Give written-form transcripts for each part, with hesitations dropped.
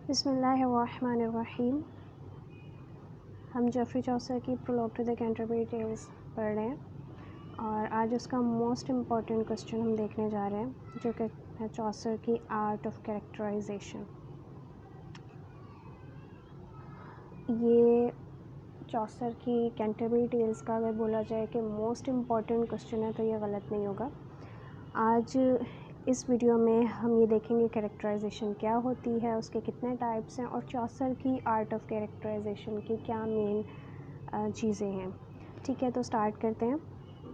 बिस्मिल्लाहिर्रहमानिर्रहीम। हम Geoffrey Chaucer की prologue to the Canterbury Tales पढ़ रहे हैं और आज उसका मोस्ट इम्पॉर्टेंट क्वेश्चन हम देखने जा रहे हैं, जो कि है चौसर की आर्ट ऑफ कैरेक्टराइजेशन। ये चौसर की कैंटरबरी टेल्स का अगर बोला जाए कि मोस्ट इम्पॉर्टेंट क्वेश्चन है तो ये गलत नहीं होगा। आज इस वीडियो में हम ये देखेंगे कैरेक्टराइजेशन क्या होती है, उसके कितने टाइप्स हैं और चौसर की आर्ट ऑफ कैरेक्टराइजेशन की क्या मेन चीज़ें हैं। ठीक है, तो स्टार्ट करते हैं।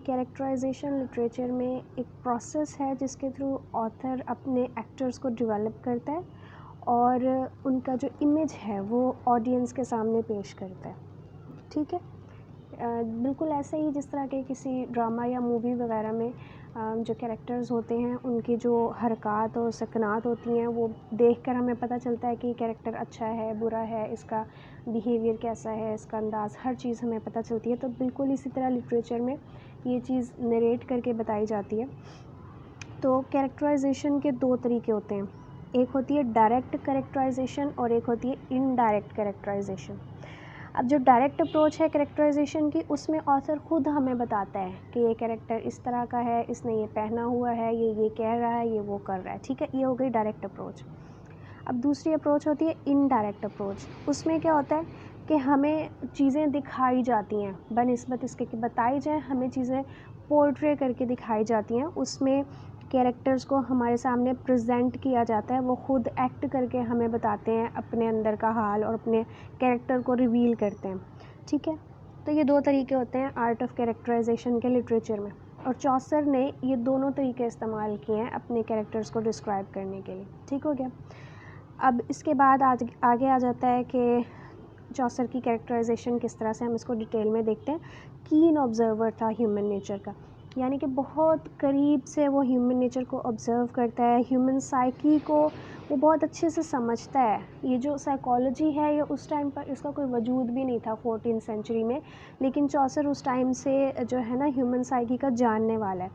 कैरेक्टराइजेशन लिटरेचर में एक प्रोसेस है जिसके थ्रू ऑथर अपने एक्टर्स को डेवलप करता है और उनका जो इमेज है वो ऑडियंस के सामने पेश करता है। ठीक है, बिल्कुल ऐसे ही जिस तरह के किसी ड्रामा या मूवी वगैरह में जो कैरेक्टर्स होते हैं उनकी जो हरकत और सकनात होती हैं वो देखकर हमें पता चलता है कि कैरेक्टर अच्छा है, बुरा है, इसका बिहेवियर कैसा है, इसका अंदाज़, हर चीज़ हमें पता चलती है। तो बिल्कुल इसी तरह लिटरेचर में ये चीज़ नरेट करके बताई जाती है। तो कैरेक्टराइजेशन के दो तरीके होते हैं, एक होती है डायरेक्ट कैरेक्टराइजेशन और एक होती है इनडायरेक्ट कैरेक्टराइजेशन। अब जो डायरेक्ट अप्रोच है कैरेक्टराइजेशन की, उसमें ऑथर ख़ुद हमें बताता है कि ये कैरेक्टर इस तरह का है, इसने ये पहना हुआ है, ये कह रहा है, ये वो कर रहा है। ठीक है, ये हो गई डायरेक्ट अप्रोच। अब दूसरी अप्रोच होती है इनडायरेक्ट अप्रोच। उसमें क्या होता है कि हमें चीज़ें दिखाई जाती हैं, बनिस्बत इसके कि बताई जाए, हमें चीज़ें पोर्ट्रे करके दिखाई जाती हैं। उसमें कैरेक्टर्स को हमारे सामने प्रेजेंट किया जाता है, वो खुद एक्ट करके हमें बताते हैं अपने अंदर का हाल और अपने कैरेक्टर को रिवील करते हैं। ठीक है, तो ये दो तरीके होते हैं आर्ट ऑफ कैरेक्टराइजेशन के लिटरेचर में, और चौसर ने ये दोनों तरीके इस्तेमाल किए हैं अपने कैरेक्टर्स को डिस्क्राइब करने के लिए। ठीक हो गया। अब इसके बाद आगे आ जाता है कि चौसर की कैरेक्टराइजेशन किस तरह से, हम इसको डिटेल में देखते हैं। कीन ऑब्जर्वर था ह्यूमन नेचर का, यानी कि बहुत करीब से वो ह्यूमन नेचर को ऑब्ज़र्व करता है, ह्यूमन साइकी को वो बहुत अच्छे से समझता है। ये जो साइकोलॉजी है ये उस टाइम पर इसका कोई वजूद भी नहीं था 14th सेंचुरी में, लेकिन चौसर उस टाइम से जो है ना ह्यूमन साइकी का जानने वाला है।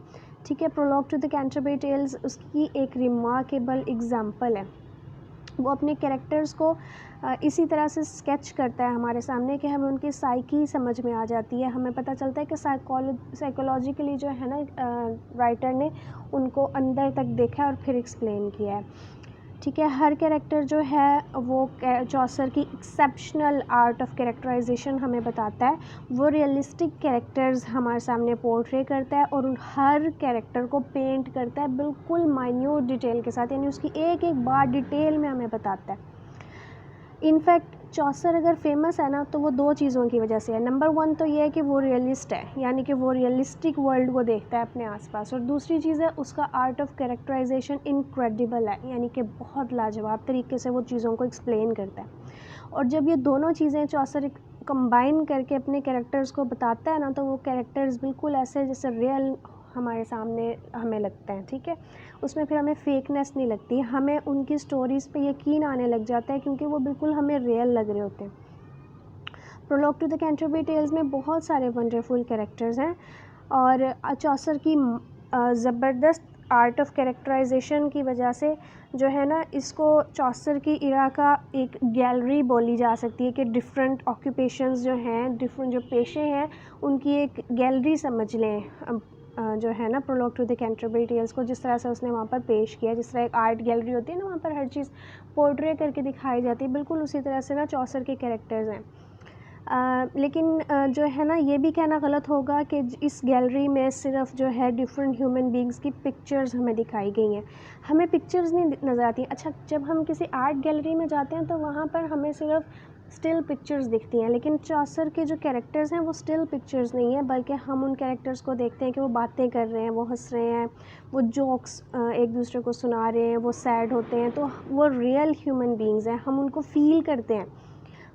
ठीक है, prologue to the Canterbury Tales उसकी एक रिमार्केबल एग्जाम्पल है। वो अपने कैरेक्टर्स को इसी तरह से स्केच करता है हमारे सामने कि हमें उनकी साइकी समझ में आ जाती है। हमें पता चलता है कि साइकोलॉजिकली जो है ना राइटर ने उनको अंदर तक देखा और फिर एक्सप्लेन किया है। ठीक है, हर कैरेक्टर जो है वो चौसर की एक्सेप्शनल आर्ट ऑफ कैरेक्टराइजेशन हमें बताता है। वो रियलिस्टिक कैरेक्टर्स हमारे सामने पोर्ट्रे करता है और उन हर कैरेक्टर को पेंट करता है बिल्कुल माइन्यूट डिटेल के साथ, यानी उसकी एक एक बात डिटेल में हमें बताता है। इनफैक्ट चौसर अगर फेमस है ना तो वो दो चीज़ों की वजह से है। नंबर वन तो ये है कि वो रियलिस्ट है, यानी कि वो रियलिस्टिक वर्ल्ड को देखता है अपने आसपास, और दूसरी चीज़ है उसका आर्ट ऑफ कैरेक्टराइजेशन इनक्रेडिबल है, यानी कि बहुत लाजवाब तरीके से वो चीज़ों को एक्सप्लेन करता है। और जब ये दोनों चीज़ें चौसर कंबाइन करके अपने कैरेक्टर्स को बताता है ना, तो वो कैरेक्टर्स बिल्कुल ऐसे जैसे रियल हमारे सामने हमें लगते हैं। ठीक है, उसमें फिर हमें फेकनेस नहीं लगती, हमें उनकी स्टोरीज़ पे यकीन आने लग जाता है क्योंकि वो बिल्कुल हमें रियल लग रहे होते हैं। Prologue to the Canterbury Tales में बहुत सारे वंडरफुल कैरेक्टर्स हैं और चौसर की ज़बरदस्त आर्ट ऑफ कैरेक्टराइजेशन की वजह से जो है ना, इसको चौसर की इरा का एक गैलरी बोली जा सकती है कि डिफरेंट ऑक्यूपेशंस जो हैं, डिफरेंट जो पेशे हैं, उनकी एक गैलरी समझ लें। जो है ना prologue to the Canterbury Tales को जिस तरह से उसने वहाँ पर पेश किया, जिस तरह एक आर्ट गैलरी होती है ना, वहाँ पर हर चीज़ पोर्ट्रे करके दिखाई जाती है, बिल्कुल उसी तरह से ना चौसर के कैरेक्टर्स हैं। लेकिन जो है ना, ये भी कहना गलत होगा कि इस गैलरी में सिर्फ जो है डिफरेंट ह्यूमन बींग्स की पिक्चर्स हमें दिखाई गई हैं, हमें पिक्चर्स नहीं नज़र आती। अच्छा, जब हम किसी आर्ट गैलरी में जाते हैं तो वहाँ पर हमें सिर्फ स्टिल पिक्चर्स दिखती हैं, लेकिन चौसर के जो कैरेक्टर्स हैं वो स्टिल पिक्चर्स नहीं है, बल्कि हम उन कैरेक्टर्स को देखते हैं कि वो बातें कर रहे हैं, वो हंस रहे हैं, वो जोक्स एक दूसरे को सुना रहे हैं, वो सैड होते हैं, तो वो रियल ह्यूमन बींग्स हैं, हम उनको फ़ील करते हैं,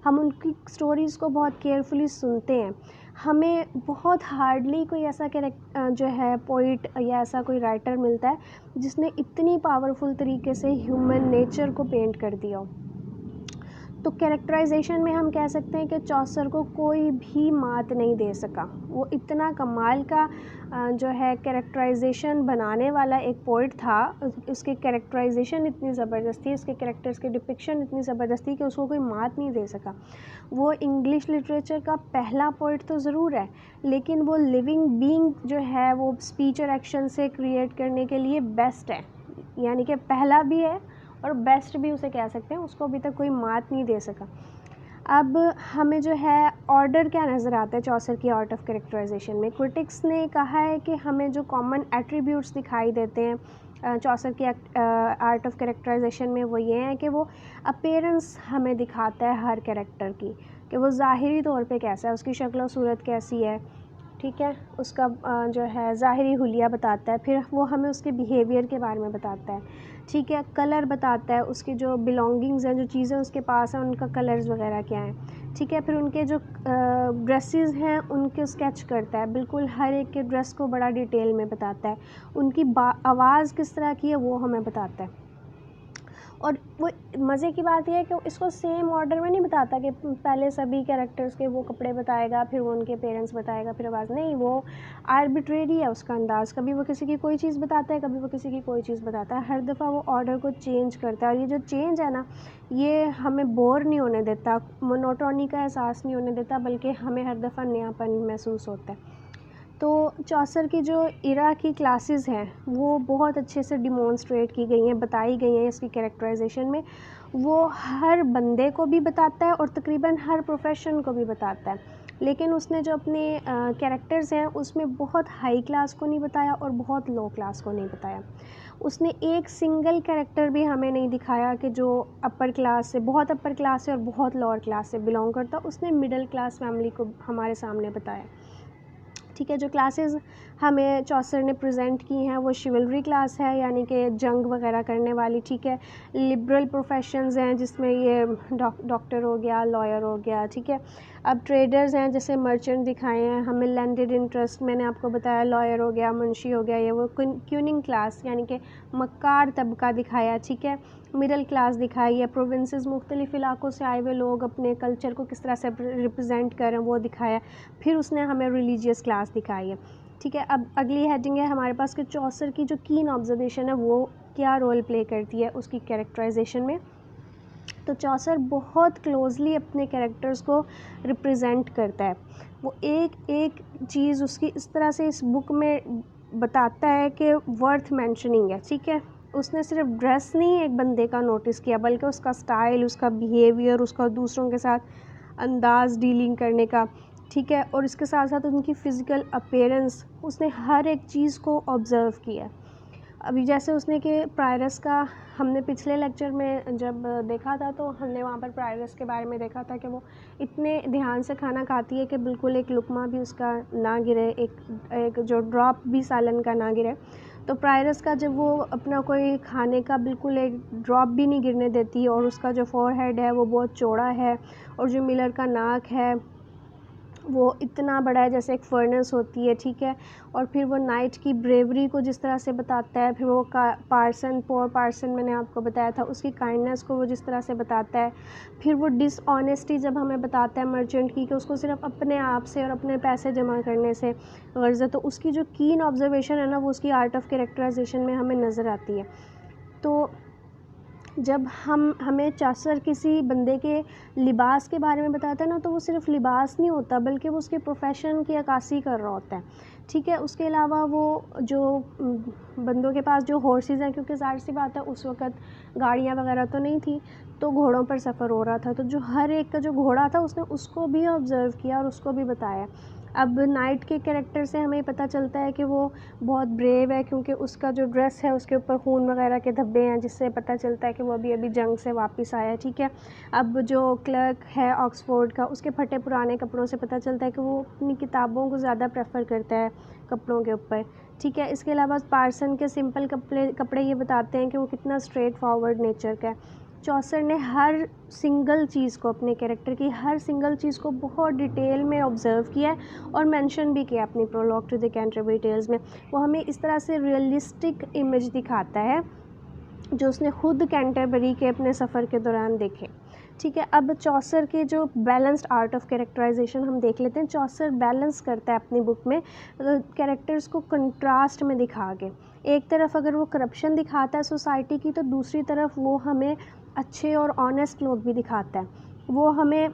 हम उनकी स्टोरीज़ को बहुत केयरफुली सुनते हैं। हमें बहुत हार्डली कोई ऐसा जो है पोइट या ऐसा कोई राइटर मिलता है जिसने इतनी पावरफुल तरीके से ह्यूमन नेचर को पेंट कर दिया हो। तो कैरेक्टराइजेशन में हम कह सकते हैं कि चौसर को कोई भी मात नहीं दे सका। वो इतना कमाल का जो है कैरेक्टराइजेशन बनाने वाला एक पोइट था। उसकी कैरेक्टराइजेशन इतनी ज़बरदस्त थी, उसके कैरेक्टर्स की डिपिक्शन इतनी ज़बरदस्त थी कि उसको कोई मात नहीं दे सका। वो इंग्लिश लिटरेचर का पहला पोइट तो ज़रूर है, लेकिन वो लिविंग बीइंग जो है वो स्पीच और एक्शन से क्रिएट करने के लिए बेस्ट है, यानी कि पहला भी है और बेस्ट भी उसे कह सकते हैं। उसको अभी तक कोई मात नहीं दे सका। अब हमें जो है ऑर्डर क्या नज़र आता है चौसर की आर्ट ऑफ कैरेक्टराइजेशन में। क्रिटिक्स ने कहा है कि हमें जो कॉमन एट्रीब्यूट्स दिखाई देते हैं चौसर की आर्ट ऑफ कैरेक्टराइजेशन में, वो ये हैं कि वो अपीयरेंस हमें दिखाता है हर कैरेक्टर की, कि वो ज़ाहिरी तौर पे कैसा है, उसकी शक्ल और सूरत कैसी है, ठीक है, उसका जो है ज़ाहिरी हुलिया बताता है। फिर वो हमें उसके बिहेवियर के बारे में बताता है, ठीक है, कलर बताता है, उसकी जो बिलोंगिंग्स हैं, जो चीज़ें उसके पास हैं, उनका कलर्स वगैरह क्या हैं, ठीक है। फिर उनके जो ड्रेसेस हैं उनके स्केच करता है, बिल्कुल हर एक के ड्रेस को बड़ा डिटेल में बताता है। उनकी आवाज़ किस तरह की है वो हमें बताता है। और वो मज़े की बात यह है कि इसको सेम ऑर्डर में नहीं बताता कि पहले सभी कैरेक्टर्स के वो कपड़े बताएगा, फिर वो उनके पेरेंट्स बताएगा, फिर आवाज़, नहीं, वो आर्बिट्रेरी है उसका अंदाज़। कभी वो किसी की कोई चीज़ बताता है, कभी वो किसी की कोई चीज़ बताता है। हर दफ़ा वो ऑर्डर को चेंज करता है, और ये जो चेंज है ना, ये हमें बोर नहीं होने देता, मोनोटोनी का एहसास नहीं होने देता, बल्कि हमें हर दफ़ा नयापन महसूस होता है। तो चौसर की जो इरा की क्लासेस हैं वो बहुत अच्छे से डिमॉन्स्ट्रेट की गई हैं, बताई गई हैं इसकी कैरेक्टराइजेशन में। वो हर बंदे को भी बताता है और तकरीबन हर प्रोफेशन को भी बताता है, लेकिन उसने जो अपने कैरेक्टर्स हैं उसमें बहुत हाई क्लास को नहीं बताया और बहुत लो क्लास को नहीं बताया। उसने एक सिंगल कैरेक्टर भी हमें नहीं दिखाया कि जो अपर क्लास से, बहुत अपर क्लास से और बहुत लोअर क्लास से बिलोंग करता। उसने मिडिल क्लास फैमिली को हमारे सामने बताया, ठीक है। जो क्लासेस हमें चौसर ने प्रेजेंट की हैं वो शिवलरी क्लास है, यानी कि जंग वगैरह करने वाली, ठीक है। लिबरल प्रोफेशंस हैं जिसमें ये डॉक्टर हो गया, लॉयर हो गया, ठीक है। अब ट्रेडर्स हैं जैसे मर्चेंट दिखाए हैं हमें, लैंडेड इंटरेस्ट मैंने आपको बताया, लॉयर हो गया, मुंशी हो गया, ये वो क्यूनिंग क्लास यानी कि मक्कार तबका दिखाया, ठीक है। मिडिल क्लास दिखाई है, प्रोविंसेस मुख्तलिफ़ इलाक़ों से आए हुए लोग अपने कल्चर को किस तरह से रिप्रेजेंट कर रहे हैं वो दिखाया। फिर उसने हमें रिलीजियस क्लास दिखाई है, ठीक है। अब अगली हेडिंग है हमारे पास कि चौसर की जो कीन ऑब्जर्वेशन है वो क्या रोल प्ले करती है उसकी कैरेक्टराइजेशन में। तो चौसर बहुत क्लोजली अपने कैरेक्टर्स को रिप्रेजेंट करता है। वो एक एक चीज़ उसकी इस तरह से इस बुक में बताता है कि वर्थ मेंशनिंग है, ठीक है। उसने सिर्फ ड्रेस नहीं एक बंदे का नोटिस किया, बल्कि उसका स्टाइल, उसका बिहेवियर, उसका दूसरों के साथ अंदाज़ डीलिंग करने का, ठीक है। और इसके साथ साथ उनकी फ़िज़िकल अपीयरेंस, उसने हर एक चीज़ को ऑब्ज़र्व किया। अभी जैसे उसने कि प्रायरस का हमने पिछले लेक्चर में जब देखा था तो हमने वहाँ पर प्रायरस के बारे में देखा था कि वो इतने ध्यान से खाना खाती है कि बिल्कुल एक लुकमा भी उसका ना गिरे, एक जो ड्रॉप भी सालन का ना गिरे। तो प्रायरस का जब वो अपना कोई खाने का बिल्कुल एक ड्रॉप भी नहीं गिरने देती, और उसका जो फोरहेड है वो बहुत चौड़ा है, और जो मिलर का नाक है वो इतना बड़ा है जैसे एक फर्नेस होती है, ठीक है। और फिर वो नाइट की ब्रेवरी को जिस तरह से बताता है, फिर वो पोर पार्सन मैंने आपको बताया था, उसकी काइंडनेस को वो जिस तरह से बताता है। फिर वो डिसऑनेस्टी जब हमें बताता है मर्चेंट की कि उसको सिर्फ अपने आप से और अपने पैसे जमा करने से गर्ज है, तो उसकी जो कीन ऑब्जर्वेशन है ना वो उसकी आर्ट ऑफ कैरेक्टराइजेशन में हमें नज़र आती है। तो जब हमें चौसर किसी बंदे के लिबास के बारे में बताता है ना, तो वो सिर्फ लिबास नहीं होता बल्कि वो उसके प्रोफेशन की अक्कासी कर रहा होता है, ठीक है। उसके अलावा वो जो बंदों के पास जो हॉर्सेस हैं, क्योंकि ज़ाहिर सी बात है उस वक़्त गाड़ियाँ वगैरह तो नहीं थी, तो घोड़ों पर सफ़र हो रहा था, तो जो हर एक का जो घोड़ा था उसने उसको भी ऑब्ज़र्व किया और उसको भी बताया। अब नाइट के कैरेक्टर से हमें पता चलता है कि वो बहुत ब्रेव है, क्योंकि उसका जो ड्रेस है उसके ऊपर खून वगैरह के धब्बे हैं, जिससे पता चलता है कि वो अभी जंग से वापस आया है, ठीक है। अब जो क्लर्क है ऑक्सफोर्ड का, उसके फटे पुराने कपड़ों से पता चलता है कि वो अपनी किताबों को ज़्यादा प्रेफर करता है कपड़ों के ऊपर, ठीक है। इसके अलावा पार्सन के सिंपल कपड़े ये बताते हैं कि वो कितना स्ट्रेट फॉरवर्ड नेचर का है। चौसर ने हर सिंगल चीज़ को, अपने कैरेक्टर की हर सिंगल चीज़ को बहुत डिटेल में ऑब्ज़र्व किया है और मेंशन भी किया अपनी prologue to the Canterbury Tales में। वो हमें इस तरह से रियलिस्टिक इमेज दिखाता है जो उसने खुद कैंटरबरी के अपने सफ़र के दौरान देखे। ठीक है, अब चौसर के जो बैलेंस्ड आर्ट ऑफ कैरेक्टराइजेशन हम देख लेते हैं। चौसर बैलेंस करता है अपनी बुक में कैरेक्टर्स को कंट्रास्ट में दिखा के। एक तरफ अगर वो करप्शन दिखाता है सोसाइटी की, तो दूसरी तरफ वो हमें अच्छे और ऑनेस्ट लोग भी दिखाता है। वो हमें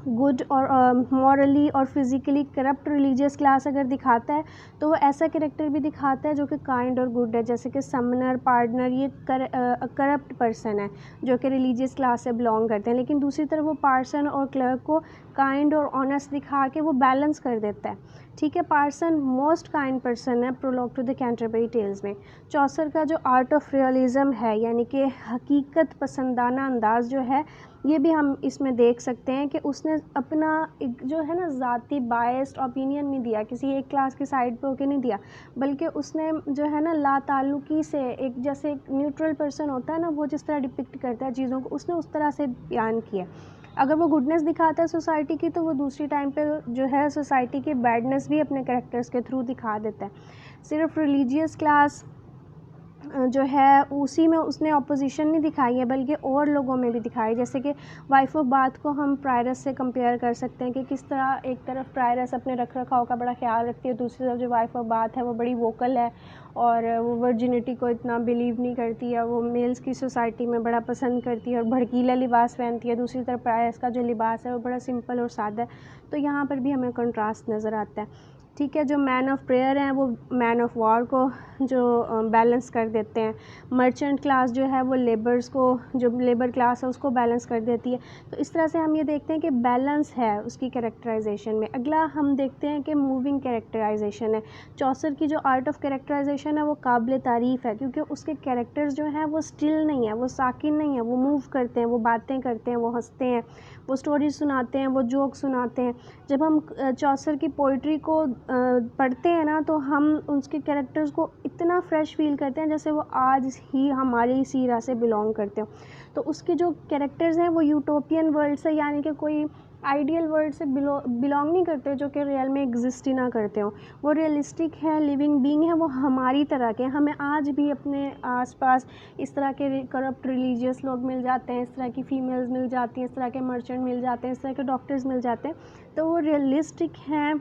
गुड और मॉरली और फिज़िकली करप्ट रिलीजियस क्लास अगर दिखाता है, तो वो ऐसा कैरेक्टर भी दिखाता है जो कि काइंड और गुड है, जैसे कि समनर, पार्टनर, ये करप्ट पर्सन है जो कि रिलीजियस क्लास से बिलोंग करते हैं। लेकिन दूसरी तरफ वो पार्सन और क्लर्क को काइंड और ऑनेस्ट दिखा के वो बैलेंस कर देता है। ठीक है, पार्सन मोस्ट काइंड पर्सन है prologue to the Canterbury Tales में। चौसर का जो आर्ट ऑफ रियलिज़म है, यानी कि हकीकत पसंदाना अंदाज़ जो है, ये भी हम इसमें देख सकते हैं कि उसने अपना एक जो है ना ज़ाती बायस्ड ओपिनियन नहीं दिया, किसी एक क्लास की साइड पे होके नहीं दिया, बल्कि उसने जो है ना लाताल्लुकी से, एक जैसे एक न्यूट्रल पर्सन होता है ना, वो जिस तरह डिपिक्ट करता है चीज़ों को, उसने उस तरह से बयान किया। अगर वो गुडनेस दिखाता है सोसाइटी की, तो वो दूसरी टाइम पे जो है सोसाइटी की बैडनेस भी अपने कैरेक्टर्स के थ्रू दिखा देता है। सिर्फ रिलीजियस क्लास जो है उसी में उसने अपोजिशन नहीं दिखाई है, बल्कि और लोगों में भी दिखाई। जैसे कि वाइफ ऑफ बाथ को हम प्रायरस से कंपेयर कर सकते हैं कि किस तरह एक तरफ प्रायरस अपने रख रखाव का बड़ा ख्याल रखती है, दूसरी तरफ जो वाइफ ऑफ बाथ है वो बड़ी वोकल है और वो वर्जिनिटी को इतना बिलीव नहीं करती है, वो मेल्स की सोसाइटी में बड़ा पसंद करती है और भड़कीला लिबास पहनती है। दूसरी तरफ प्रायरस का जो लिबास है वो बड़ा सिंपल और सादा है। तो यहाँ पर भी हमें कंट्रास्ट नज़र आता है। ठीक है, जो मैन ऑफ प्रेयर हैं वो मैन ऑफ वॉर को जो बैलेंस कर देते हैं। मर्चेंट क्लास जो है वो लेबर्स को, जो लेबर क्लास है उसको बैलेंस कर देती है। तो इस तरह से हम ये देखते हैं कि बैलेंस है उसकी कैरेक्टराइजेशन में। अगला हम देखते हैं कि मूविंग कैरेक्टराइजेशन है। चौसर की जो आर्ट ऑफ कैरेक्टराइजेशन है वो काबिल तारीफ़ है, क्योंकि उसके कैरेक्टर्स जो हैं वो स्टिल नहीं है, वो साकिन नहीं है, वो मूव करते हैं, वो बातें करते हैं, वो हंसते हैं, वो स्टोरी सुनाते हैं, वो जोक सुनाते हैं। जब हम चौसर की पोइट्री को पढ़ते हैं ना, तो हम उसके कैरेक्टर्स को इतना फ्रेश फील करते हैं जैसे वो आज ही हमारी इसी इरा से बिलोंग करते हो। तो उसके जो कैरेक्टर्स हैं वो यूटोपियन वर्ल्ड से, यानी कि कोई आइडियल वर्ल्ड से बिलोंग नहीं करते जो कि रियल में एग्जिस्ट ही ना करते हो। वो रियलिस्टिक है, लिविंग बीइंग है, वो हमारी तरह के। हमें आज भी अपने आसपास इस तरह के करप्ट रिलीजियस लोग मिल जाते हैं, इस तरह की फ़ीमेल्स मिल जाती हैं, इस तरह के मर्चेंट मिल जाते हैं, इस तरह के डॉक्टर्स मिल जाते हैं। तो वो रियलिस्टिक हैं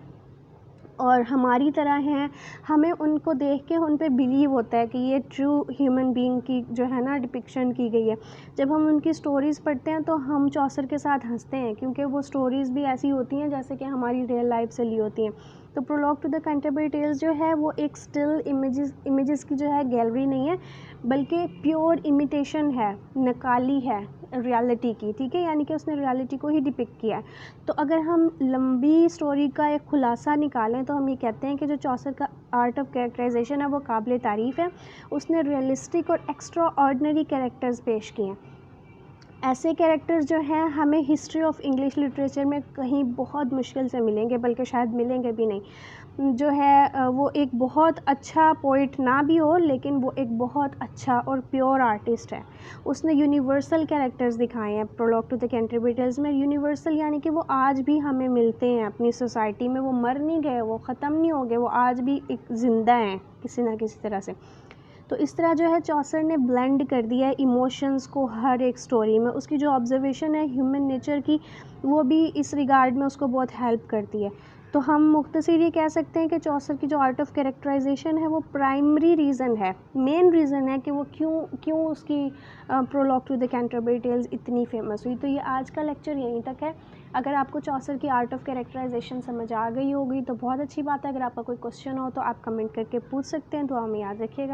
और हमारी तरह हैं। हमें उनको देख के उन पे बिलीव होता है कि ये ट्रू ह्यूमन बीइंग की जो है ना डिपिक्शन की गई है। जब हम उनकी स्टोरीज़ पढ़ते हैं तो हम चौसर के साथ हंसते हैं, क्योंकि वो स्टोरीज़ भी ऐसी होती हैं जैसे कि हमारी रियल लाइफ से ली होती हैं। तो prologue to the Canterbury Tales जो है वो एक स्टिल इमेजेस की जो है गैलरी नहीं है, बल्कि प्योर इमिटेशन है, नकाली है रियलिटी की। ठीक है, यानी कि उसने रियलिटी को ही डिपिक्ट किया है। तो अगर हम लंबी स्टोरी का एक खुलासा निकालें तो हम ये कहते हैं कि जो चौसर का आर्ट ऑफ कैरेक्टराइजेशन है वो काबिल तारीफ़ है। उसने रियलिस्टिक और एक्स्ट्रा ऑर्डिनरी कैरेक्टर्स पेश किए हैं। ऐसे कैरेक्टर्स जो हैं हमें हिस्ट्री ऑफ इंग्लिश लिटरेचर में कहीं बहुत मुश्किल से मिलेंगे, बल्कि शायद मिलेंगे भी नहीं। जो है वो एक बहुत अच्छा पोइट ना भी हो, लेकिन वो एक बहुत अच्छा और प्योर आर्टिस्ट है। उसने यूनिवर्सल कैरेक्टर्स दिखाए हैं prologue to the Canterbury Tales में। यूनिवर्सल यानी कि वो आज भी हमें मिलते हैं अपनी सोसाइटी में, वो मर नहीं गए, वो ख़त्म नहीं हो गए, वो आज भी एक ज़िंदा हैं किसी ना किसी तरह से। तो इस तरह जो है चौसर ने ब्लेंड कर दिया है इमोशंस को हर एक स्टोरी में। उसकी जो ऑब्जर्वेशन है ह्यूमन नेचर की, वो भी इस रिगार्ड में उसको बहुत हेल्प करती है। तो हम मुख्तसर ये कह सकते हैं कि चौसर की जो आर्ट ऑफ कैरेक्टराइजेशन है वो प्राइमरी रीज़न है, मेन रीज़न है कि वो क्यों उसकी prologue to the Canterbury Tales इतनी फेमस हुई। तो ये आज का लेक्चर यहीं तक है। अगर आपको चौसर की आर्ट ऑफ कैरेक्टराइजेशन समझ आ गई होगी तो बहुत अच्छी बात है। अगर आपका कोई क्वेश्चन हो तो आप कमेंट करके पूछ सकते हैं। तो हमें याद रखिएगा।